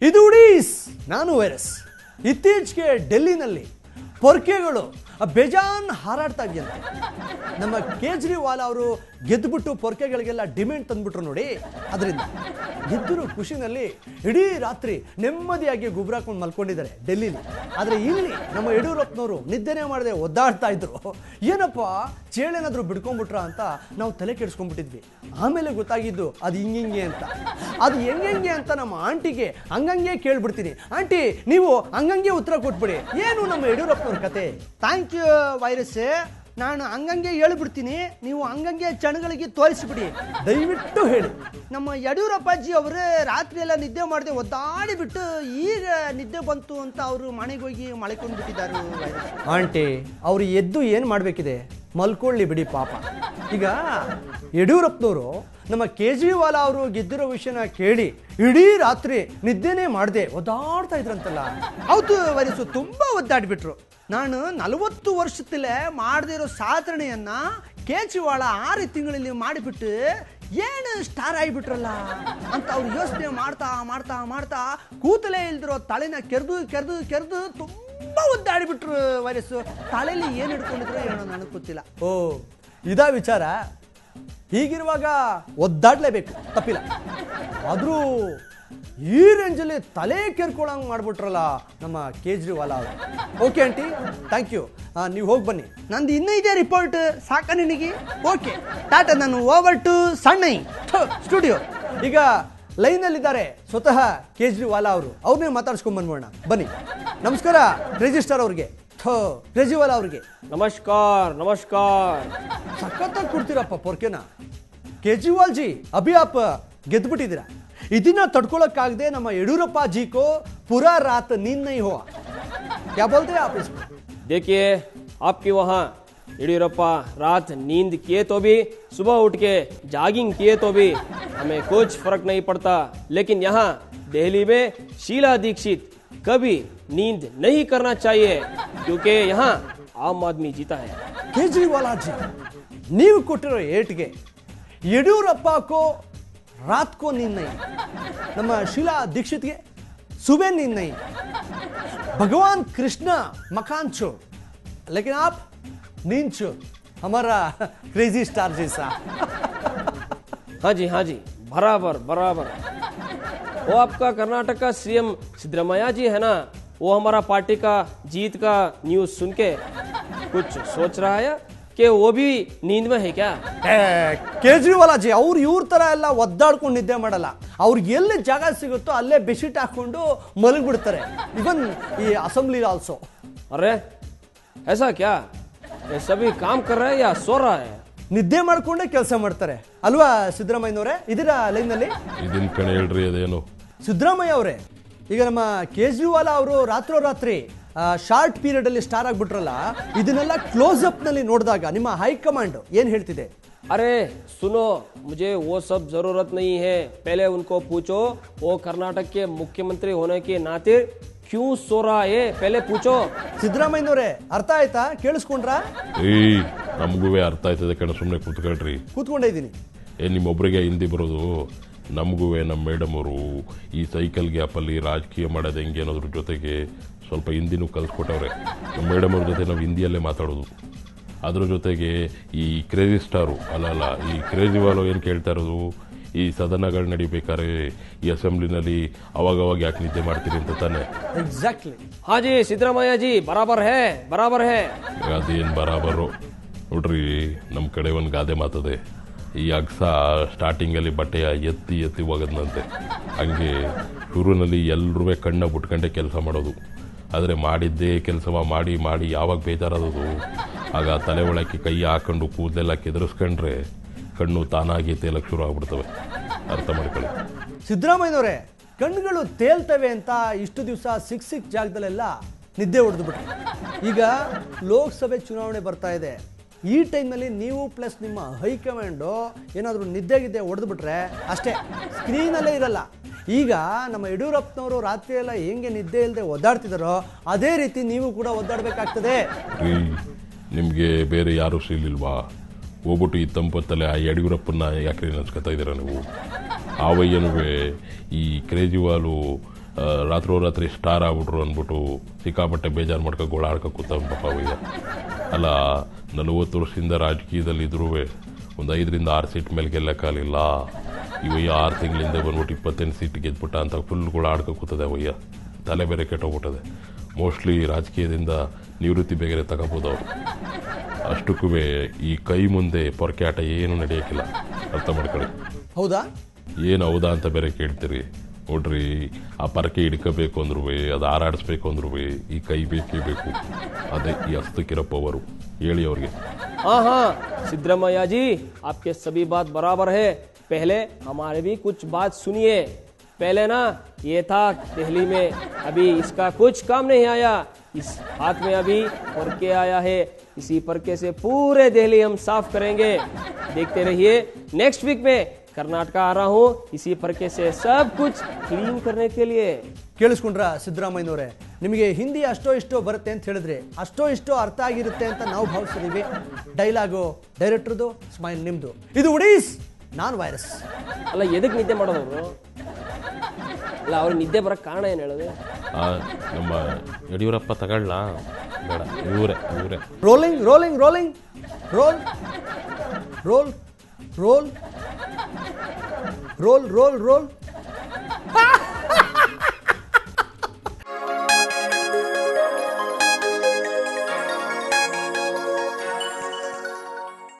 ಇದು ಉಡೀಸ್, ನಾನು ವೈರಸ್. ಇತ್ತೀಚೆಗೆ ಡೆಲ್ಲಿನಲ್ಲಿ ಪೊರ್ಕೆಗಳು ಬೇಜಾನ್ ಹಾರಾಡ್ತಾ ಇದೆಯಂತೆ. ನಮ್ಮ ಕೇಜ್ರಿವಾಲ್ ಅವರು ಗೆದ್ದುಬಿಟ್ಟು ಪೊರ್ಕೆಗಳಿಗೆಲ್ಲ ಡಿಮ್ಯಾಂಡ್ ತಂದ್ಬಿಟ್ರು ನೋಡಿ. ಅದರಿಂದ ಗೆದ್ದರು ಖುಷಿನಲ್ಲಿ ಇಡೀ ರಾತ್ರಿ ನೆಮ್ಮದಿಯಾಗಿ ಗುಬ್ರಾಕೊಂಡು ಮಲ್ಕೊಂಡಿದ್ದಾರೆ ಡೆಲ್ಲಿಲಿ. ಆದರೆ ಇಲ್ಲಿ ನಮ್ಮ ಯಡಿಯೂರಪ್ಪನವರು ನಿದ್ದೆನೇ ಮಾಡದೆ ಒದ್ದಾಡ್ತಾ ಇದ್ರು. ಏನಪ್ಪ ಚೇಳೇನಾದರೂ ಬಿಡ್ಕೊಂಡ್ಬಿಟ್ರ ಅಂತ ನಾವು ತಲೆ ಕೆಡಿಸ್ಕೊಂಡ್ಬಿಟ್ಟಿದ್ವಿ. ಆಮೇಲೆ ಗೊತ್ತಾಗಿದ್ದು ಅದು ಹಿಂಗೆ ಅಂತ. ಅದು ಹೆಂಗೆ ಅಂತ ನಮ್ಮ ಆಂಟಿಗೆ ಹಂಗಂಗೆ ಕೇಳ್ಬಿಡ್ತೀನಿ. ಆಂಟಿ ನೀವು ಹಂಗಂಗೆ ಉತ್ತರ ಕೊಟ್ಬಿಡಿ, ಏನು ನಮ್ಮ ಯಡಿಯೂರಪ್ಪನವ್ರ ಕತೆ. Thank you virus. ನಾನು ಹಂಗಂಗೆ ಹೇಳ್ಬಿಡ್ತೀನಿ, ನೀವು ಹಂಗಂಗೆ ಜನಗಳಿಗೆ ತೋರಿಸ್ಬಿಡಿ. ದಯವಿಟ್ಟು ಹೇಳಿ. ನಮ್ಮ ಯಡಿಯೂರಪ್ಪಾಜಿ ಅವರು ರಾತ್ರಿ ಎಲ್ಲ ನಿದ್ದೆ ಮಾಡದೆ ಒದ್ದಾಡಿ ಬಿಟ್ಟು ಈಗ ನಿದ್ದೆ ಬಂತು ಅಂತ ಅವರು ಮನೆಗೆ ಹೋಗಿ ಮಲ್ಕೊಂಡು ಬಿಟ್ಟಿದ್ದಾರೆ ವೈರಸ್. ಆಂಟಿ ಅವ್ರು ಎದ್ದು ಏನು ಮಾಡಬೇಕಿದೆ, ಮಲ್ಕೊಳ್ಳಿ ಬಿಡಿ ಪಾಪ. ಈಗ ಯಡಿಯೂರಪ್ಪನವರು ನಮ್ಮ ಕೇಜ್ರಿವಾಲ್ ಅವರು ಗೆದ್ದಿರೋ ವಿಷಯನ ಕೇಳಿ ಇಡೀ ರಾತ್ರಿ ನಿದ್ದೆನೇ ಮಾಡದೆ ಒದ್ದಾಡ್ತಾ ಇದ್ರಂತಲ್ಲ. ಹೌದು ವೈರಸ್, ತುಂಬಾ ಒದ್ದಾಡ್ಬಿಟ್ರು. ನಾನು 40 ವರ್ಷದಲ್ಲೇ ಮಾಡದಿರೋ ಸಾಧನೆಯನ್ನ ಕೇಜ್ರಿವಾಳ 6 ತಿಂಗಳಲ್ಲಿ ಮಾಡಿಬಿಟ್ಟು ಏನು ಸ್ಟಾರ್ ಆಗಿಬಿಟ್ರಲ್ಲ ಅಂತ ಅವ್ರು ಯೋಚನೆ ಮಾಡ್ತಾ ಮಾಡ್ತಾ ಮಾಡ್ತಾ ಕೂತಲೇ ಇಲ್ದಿರೋ ತಲೆನ ಕೆರೆದು ತುಂಬಾ ಒದ್ದಾಡಿಬಿಟ್ರು ವೈರಸ್. ತಲೆಯಲ್ಲಿ ಏನು ಹಿಡ್ಕೊಂಡಿದ್ರು ಏನೋ ನನಗೆ ಗೊತ್ತಿಲ್ಲ. ಓ ಇದಾ ವಿಚಾರ. ಹೀಗಿರುವಾಗ ಒದ್ದಾಡ್ಲೇಬೇಕು, ತಪ್ಪಿಲ್ಲ. ಆದರೂ ಈ ರೇಂಜಲ್ಲಿ ತಲೆ ಕೆರ್ಕೊಳ್ಳೋಂಗೆ ಮಾಡ್ಬಿಟ್ರಲ್ಲ ನಮ್ಮ ಕೇಜ್ರಿವಾಲ್ ಅವರು. Okay aunty, thank you. ನೀವು ಹೋಗಿ ಬನ್ನಿ. ನಂದು ಇನ್ನೂ ಇದೆ ರಿಪೋರ್ಟ್, ಸಾಕ ನಿನಗೆ? ಓಕೆ ಟಾಟಾ, ನಾನು ಓವರ್ ಟು ಸಣ್ಣೈ ಸ್ಟುಡಿಯೋ. ಈಗ ಲೈನಲ್ಲಿದ್ದಾರೆ ಸ್ವತಃ ಕೇಜ್ರಿವಾಲ್ ಅವರು, ಅವ್ರನ್ನೇ ಮಾತಾಡ್ಸ್ಕೊಂಡ್ ಬಂದ್ಬೋಣ ಬನ್ನಿ. ನಮಸ್ಕಾರ ರಿಜಿಸ್ಟರ್ ಅವ್ರಿಗೆ, ಕೇಜ್ರಿವಾಲ್ ಅವ್ರಿಗೆ. नमस्कार नमस्कार. ಸಖತ್ತಾಗಿ ಕೊಡ್ತೀರಪ್ಪ ಪೊರ್ಕೆನ. ಕೇಜ್ರಿವಾಲ್ ಜಿ ಅಭಿ ಆಪ್ ಗೆದ್ಬಿಟ್ಟಿದ್ದೀರಾ. ಇದನ್ನ ತಡ್ಕೊಳಕ್ಕಾಗದೆ ನಮ್ಮ ಯಡಿಯೂರಪ್ಪ जी को पूरा रात नींद नहीं हुआ. क्या बोलते हैं आप इसको? देखिए आपके वहाँ येडियुरप्पा रात नींद किए तो भी सुबह उठ के जॉगिंग किए तो भी हमें कुछ फर्क नहीं पड़ता. लेकिन यहाँ दिल्ली में शीला दीक्षित कभी नींद नहीं करना चाहिए क्योंकि यहाँ आम आदमी जीता है. ಕೇಜ್ರಿವಾಲ್ जी ನೀವು ಕೊಟ್ಟಿರೋ ಏಟ್ಗೆ ಯಡಿಯೂರಪ್ಪ को रात को नींद नहीं, ನಮ್ಮ शीला दीक्षित के सुबह नींद नहीं. भगवान कृष्ण मकान छोड़, लेकिन आप नींद छोड़. हमारा क्रेजी स्टार जैसा. हाँ जी बराबर बराबर. वो आपका कर्नाटक का सीएम सिद्धरामैया जी है ना, वो हमारा पार्टी का जीत का न्यूज सुन के कुछ सोच रहा है कि वो भी नींद में है क्या? ಕೇಜ್ರಿವಾಲ್ ಜಿ ಅವ್ರು ಇವ್ರ ತರ ಎಲ್ಲ ಒದ್ದಾಡ್ಕೊಂಡು ನಿದ್ದೆ ಮಾಡಲ್ಲ. ಅವ್ರಿಗೆ ಎಲ್ಲಿ ಜಾಗ ಸಿಗುತ್ತೋ ಅಲ್ಲೇ ಬೆಡ್ಶೀಟ್ ಹಾಕೊಂಡು ಮಲಗಿಬಿಡ್ತಾರೆ. ಇವನ್ ಈ ಅಸೆಂಬ್ಲಿ ಆಲ್ಸೋ. अरे ऐसा क्या? ये सभी काम कर रहा है या सो रहा है? ನಿದ್ದೆ ಮಾಡ್ಕೊಂಡೇ ಕೆಲಸ ಮಾಡ್ತಾರೆ ಅಲ್ವಾ ಸಿದ್ದರಾಮಯ್ಯನವರೇ? ಇದೀರಾ ಲೈನ್ನಲ್ಲಿ? ಇದನ್ ಕಣೆ ಹೇಳ್ರಿ ಅದೇನು. ಸಿದ್ದರಾಮಯ್ಯ ಅವರೇ, ಈಗ ನಮ್ಮ ಕೇಜ್ರಿವಾಲ್ ಅವರು ರಾತ್ರೋರಾತ್ರಿ ಶಾರ್ಟ್ ಪೀರಿಯಡ್ ಅಲ್ಲಿ ಸ್ಟಾರ್ ಆಗ್ಬಿಟ್ರಲ್ಲ, ಇದನ್ನೆಲ್ಲ ಕ್ಲೋಸ್ ಅಪ್ ನಲ್ಲಿ ನೋಡಿದಾಗ ನಿಮ್ಮ ಹೈಕಮಾಂಡ್ ಏನ್ ಹೇಳ್ತಿದೆ? अरे सुनो, मुझे वो सब जरूरत नहीं है. पहले उनको पूछो वो कर्नाटक के मुख्यमंत्री होने के नाते क्यों सो रहा है, पहले पूछो. ಸಿದ್ದರಾಮಯ್ಯನವರೇ ಅರ್ಥ ಆಯ್ತಾ? ಕೇಳಿಸ್ಕೊಂಡ್ರಾ? ನಮಗೂ ಅರ್ಥ ಆಯ್ತದೆ ಕಣ, ಸುಮ್ಮನೆ ಕೂತ್ಕೊಳ್ರಿ. ಕೂತ್ಕೊಂಡೇ ಇದ್ದೀನಿ. ನಿಮ್ಮೊಬ್ಬರಿಗೆ ಹಿಂದಿ ಬರೋದು, ನಮಗೂ ನಮ್ಮ ಮೇಡಮ್ ಅವರು ಈ ಸೈಕಲ್ ಗ್ಯಾಪಲ್ಲಿ ರಾಜಕೀಯ ಮಾಡೋದು ಹೆಂಗೆ ಅನ್ನೋದ್ರ ಜೊತೆಗೆ ಸ್ವಲ್ಪ ಹಿಂದಿನೂ ಕಲಿಸ್ಕೊಟ್ಟವ್ರೆ. ನಮ್ಮ ಮೇಡಮ್ ಅವ್ರ ಜೊತೆ ನಾವು ಹಿಂದಿಯಲ್ಲೇ ಮಾತಾಡೋದು. ಅದ್ರ ಜೊತೆಗೆ ಈ ಕ್ರೇಜಿ ಸ್ಟಾರು ಅಲ್ಲ ಈ ಕೇಜ್ರಿವಾಲ್ ಏನು ಕೇಳ್ತಾ ಇರೋದು, ಈ ಸದನಗಳು ನಡಿಬೇಕಾದ್ರೆ ಈ ಅಸೆಂಬ್ಲಿನಲ್ಲಿ ಅವಾಗವಾಗ ಯಾಕೆ ನಿದ್ದೆ ಮಾಡ್ತೀರಿ ಅಂತ ತಾನೆ. ಎಕ್ಸಾಕ್ಟ್ಲಿ. हाँ जी सिद्धरामैया जी बराबर है. ಅದೇನು ಬರಾಬರು ನೋಡ್ರಿ, ನಮ್ಮ ಕಡೆ ಒಂದು ಗಾದೆ ಮಾತದೆ, ಈ ಅಗ್ಸ ಸ್ಟಾರ್ಟಿಂಗಲ್ಲಿ ಬಟ್ಟೆಯ ಎತ್ತಿ ಹೋಗೋದಂತೆ. ಹಂಗೆ ಶುರುವಿನಲ್ಲಿ ಎಲ್ಲರೂ ಕಣ್ಣ ಬಿಟ್ಕೊಂಡೆ ಕೆಲಸ ಮಾಡೋದು. ಆದರೆ ಮಾಡಿದ್ದೇ ಕೆಲಸ ಮಾಡಿ ಮಾಡಿ ಯಾವಾಗ ಬೇಜಾರದು ಆಗ ತಲೆ ಒಳಕ್ಕೆ ಕೈ ಹಾಕೊಂಡು ಕೂದಲೆಲ್ಲ ಕೆದರಿಸ್ಕೊಂಡ್ರೆ ಕಣ್ಣು ತಾನಾಗಿ ತೇಲಕ್ಕೆ ಶುರು ಆಗ್ಬಿಡ್ತವೆ. ಅರ್ಥ ಮಾಡ್ಕೊಳ್ಳಿ. ಸಿದ್ದರಾಮಯ್ಯನವರೇ, ಕಣ್ಣುಗಳು ತೇಲ್ತವೆ ಅಂತ ಇಷ್ಟು ದಿವಸ ಸಿಕ್ ಜಾಗದಲ್ಲೆಲ್ಲ ನಿದ್ದೆ ಹೊಡೆದ್ಬಿಟ್ರು. ಈಗ ಲೋಕಸಭೆ ಚುನಾವಣೆ ಬರ್ತಾ ಇದೆ. ಈ ಟೈಮ್ನಲ್ಲಿ ನೀವು ಪ್ಲಸ್ ನಿಮ್ಮ ಹೈಕಮಾಂಡು ಏನಾದರೂ ನಿದ್ದೆಗಿದ್ದೆ ಹೊಡೆದ್ಬಿಟ್ರೆ ಅಷ್ಟೇ, ಸ್ಕ್ರೀನಲ್ಲೇ ಇರಲ್ಲ. ಈಗ ನಮ್ಮ ಯಡಿಯೂರಪ್ಪನವರು ರಾತ್ರಿ ಎಲ್ಲ ಹೆಂಗೆ ನಿದ್ದೆ ಇಲ್ಲದೆ ಒದ್ದಾಡ್ತಿದಾರೋ ಅದೇ ರೀತಿ ನೀವು ಕೂಡ ಒದ್ದಾಡಬೇಕಾಗ್ತದೆ. ನಿಮಗೆ ಬೇರೆ ಯಾರು ಸಿಗ್ಲಿಲ್ವಾ? ಹೋಗ್ಬಿಟ್ಟು ಈ ತಂಪತ್ತಲೆ ಆ ಯಡಿಯೂರಪ್ಪನ ಯಾಕ್ರಿ ನೆನ್ಸ್ಕೊತಾ ಇದ್ದೀರಾ ನೀವು? ಆವಯ್ಯನುವೆ ಈ ಕೇಜ್ರಿವಾಲು ರಾತ್ರೋರಾತ್ರಿ ಸ್ಟಾರ್ ಆಗ್ಬಿಟ್ರು ಅಂದ್ಬಿಟ್ಟು ಸಿಕ್ಕಾಪಟ್ಟೆ ಬೇಜಾರು ಮಾಡ್ಕೊ ಗೋಳಾಡ್ಕೊ ಕೂತಾವ ಪಾಪ ಅವಯ್ಯ. ಅಲ್ಲ 40 ವರ್ಷದಿಂದ ರಾಜಕೀಯದಲ್ಲಿ ಇದ್ರೂ ಒಂದು 5ರಿಂದ 6 ಸೀಟ್ ಮೇಲೆ ಗೆಲ್ಲಕ್ಕಾಗಲಿಲ್ಲ. ಇವಯ್ಯ 6 ತಿಂಗಳಿಂದ ಬಂದ್ಬಿಟ್ಟು 28 ಸೀಟ್ ಗೆದ್ಬಿಟ್ಟ ಅಂತ ಫುಲ್ ಗೋಳಾಡ್ಕೊ ಕೂತದೆ ಅವಯ್ಯ. ತಲೆ ಬೇರೆ ಕೆಟ್ಟೋಗ್ಬಿಟ್ಟದೆ. ಮೋಸ್ಟ್ಲಿ ರಾಜಕೀಯದಿಂದ ನಿವೃತ್ತಿ ಬೇಗನೆ ತಗೋಬೋದು ಅವರು. ಅಷ್ಟಕ್ಕೂ ಈ ಕೈ ಮುಂದೆ ಪೊರಕೆ ಆಟ ಏನು ನಡೆಯೋಕ್ಕಿಲ್ಲ, ಅರ್ಥ ಮಾಡ್ಕೊಳ್ಳಿ. ಹೌದಾ? ಏನು ಹೌದಾ ಅಂತ ಬೇರೆ ಕೇಳ್ತೀರಿ. ನೋಡ್ರಿ, ಆ ಪರಕೆ ಹಿಡ್ಕೋಬೇಕು ಅಂದ್ರೂ ಅದು ಹಾರಾಡಿಸ್ಬೇಕು ಅಂದ್ರೂ ಈ ಕೈ ಬೇಕೇ ಬೇಕು. ಅದೇ ಈ ಹಸ್ತಕ್ಕಿರೋ ಪವರು. ಹೇಳಿ ಅವ್ರಿಗೆ. हाँ हाँ सिद्धरमैया जी, आपके सभी बात बराबर है. पहले हमारे भी कुछ बात सुनिए. पहले ना ये था दिल्ली में, अभी इसका कुछ काम नहीं आया. इस हाथ में अभी परके आया है. इसी परके से पूरे दिल्ली हम साफ करेंगे. देखते रहिए. नेक्स्ट वीक में कर्नाटका आ रहा हूँ इसी परके से सब कुछ क्लीन करने के लिए. ಕೇಳಿಸ್ಕೊಂಡ್ರ ಸಿದ್ದರಾಮಯ್ಯನವರೇ? ನಿಮಗೆ ಹಿಂದಿ ಅಷ್ಟೋ ಇಷ್ಟೋ ಬರುತ್ತೆ ಅಂತ ಹೇಳಿದ್ರೆ ಅಷ್ಟೋ ಇಷ್ಟೋ ಅರ್ಥ ಆಗಿರುತ್ತೆ ಅಂತ ನಾವು ಭಾವಿಸಿದೀವಿ. ಡೈಲಾಗು ಡೈರೆಕ್ಟರ್ದು, ಸ್ಮೈಲ್ ನಿಮ್ದು. ಇದು ಉಡೀಸ್, ನಾನ್ ವೈರಸ್. ಅಲ್ಲ, ಎದಕ್ಕೆ ನಿದ್ದೆ ಮಾಡೋದವ್ರು? ಅಲ್ಲ, ಅವ್ರಿಗೆ ನಿದ್ದೆ ಬರೋಕ್ಕೆ ಕಾರಣ ಏನು ಹೇಳೋದು? ನಮ್ಮ ಯಡಿಯೂರಪ್ಪ ತಗೊಳ್ಳ ಬೇಡ, ಇವರೇ rolling rolling rolling roll roll roll roll roll roll